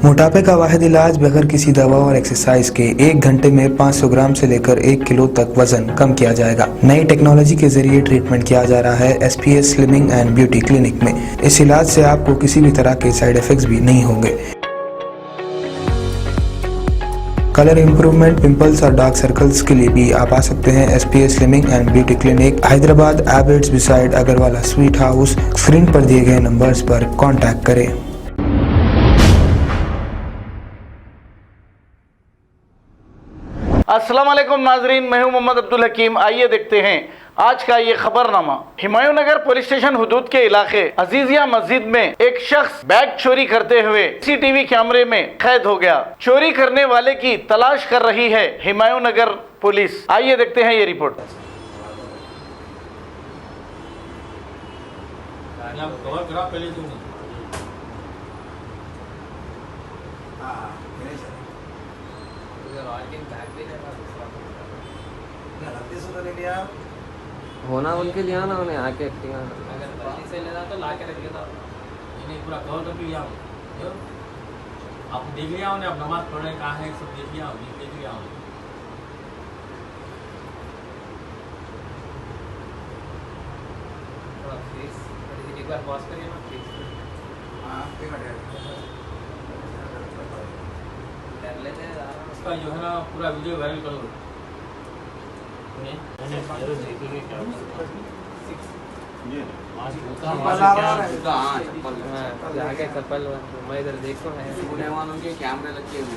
मोटापे का वाहिद इलाज बगैर किसी दवा और एक्सरसाइज के 1 घंटे में 500 ग्राम से लेकर 1 किलो तक वजन कम किया जाएगा। नई टेक्नोलॉजी के जरिए ट्रीटमेंट किया जा रहा है SPS slimming and beauty clinic में। इस इलाज से आपको किसी भी तरह के साइड इफेक्ट्स भी नहीं होंगे। कलर इंप्रूवमेंट, पिंपल्स और डार्क सर्कल्स के लिए भी आप आ सकते हैं SPS slimming and beauty clinic, Hyderabad, एबर्ट्स beside Agarwala sweet house. Screen पर दिए गए नंबर्स पर कॉन्टैक्ट करें। अस्सलाम वालेकुम नाजरीन, मैं हूं मोहम्मद अब्दुल हकीम। आइए देखते हैं आज का ये खबरनामा। हुमायूं नगर पुलिस स्टेशन हुदूद के इलाके अजीजिया मस्जिद में एक शख्स बैग चोरी करते हुए CCTV कैमरे में कैद हो गया। चोरी करने वाले की तलाश कर रही है हुमायूं नगर पुलिस। आइए देखते हैं ये रिपोर्ट। होना उनके लिए ना, उन्हें आके एक्टिंग अगर गलती से लेना तो ला के रख लेता। नहीं पूरा कवर कर लिया आप देख लिया उन्हें, अब नमाज पढ़ रहे कहाँ है सब देख लिया देख लिया थोड़ा फेस एक बार पॉज करिए ना फेस कर लेते हैं उसका जो है ना पूरा वीडियो वायरल कर लो। जाके चप्पल मैं इधर देखो है कैमरे लगे हुए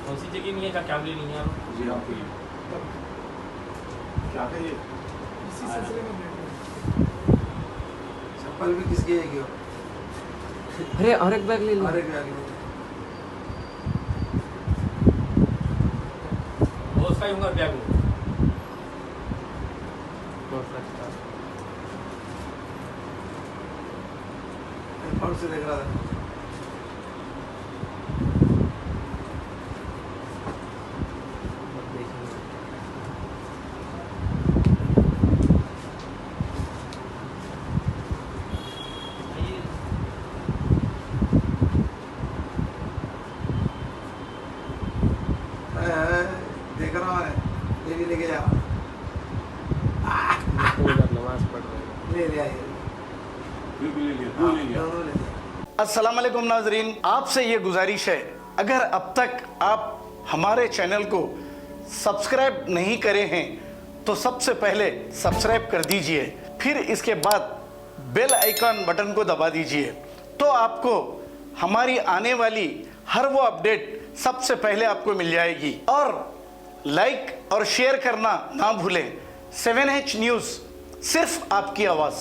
कौन सी जगह नहीं है का कैमरे नहीं है जी आपको क्या कहिए चप्पल भी किसकी है? अरे और एक बैग ले लो। उसका ही होगा बैग हो सकता से देख रहा था। देख रहा हूँ ये लेके जा नमाज पढ़ रहे ले आइए। अस्सलाम वालेकुम नाजरीन, आपसे ये गुजारिश है, अगर अब तक आप हमारे चैनल को सब्सक्राइब नहीं करे हैं तो सबसे पहले सब्सक्राइब कर दीजिए, फिर इसके बाद बेल आइकन बटन को दबा दीजिए, तो आपको हमारी आने वाली हर वो अपडेट सबसे पहले आपको मिल जाएगी। और लाइक और शेयर करना ना भूलें। 7H न्यूज़, सिर्फ आपकी आवाज़।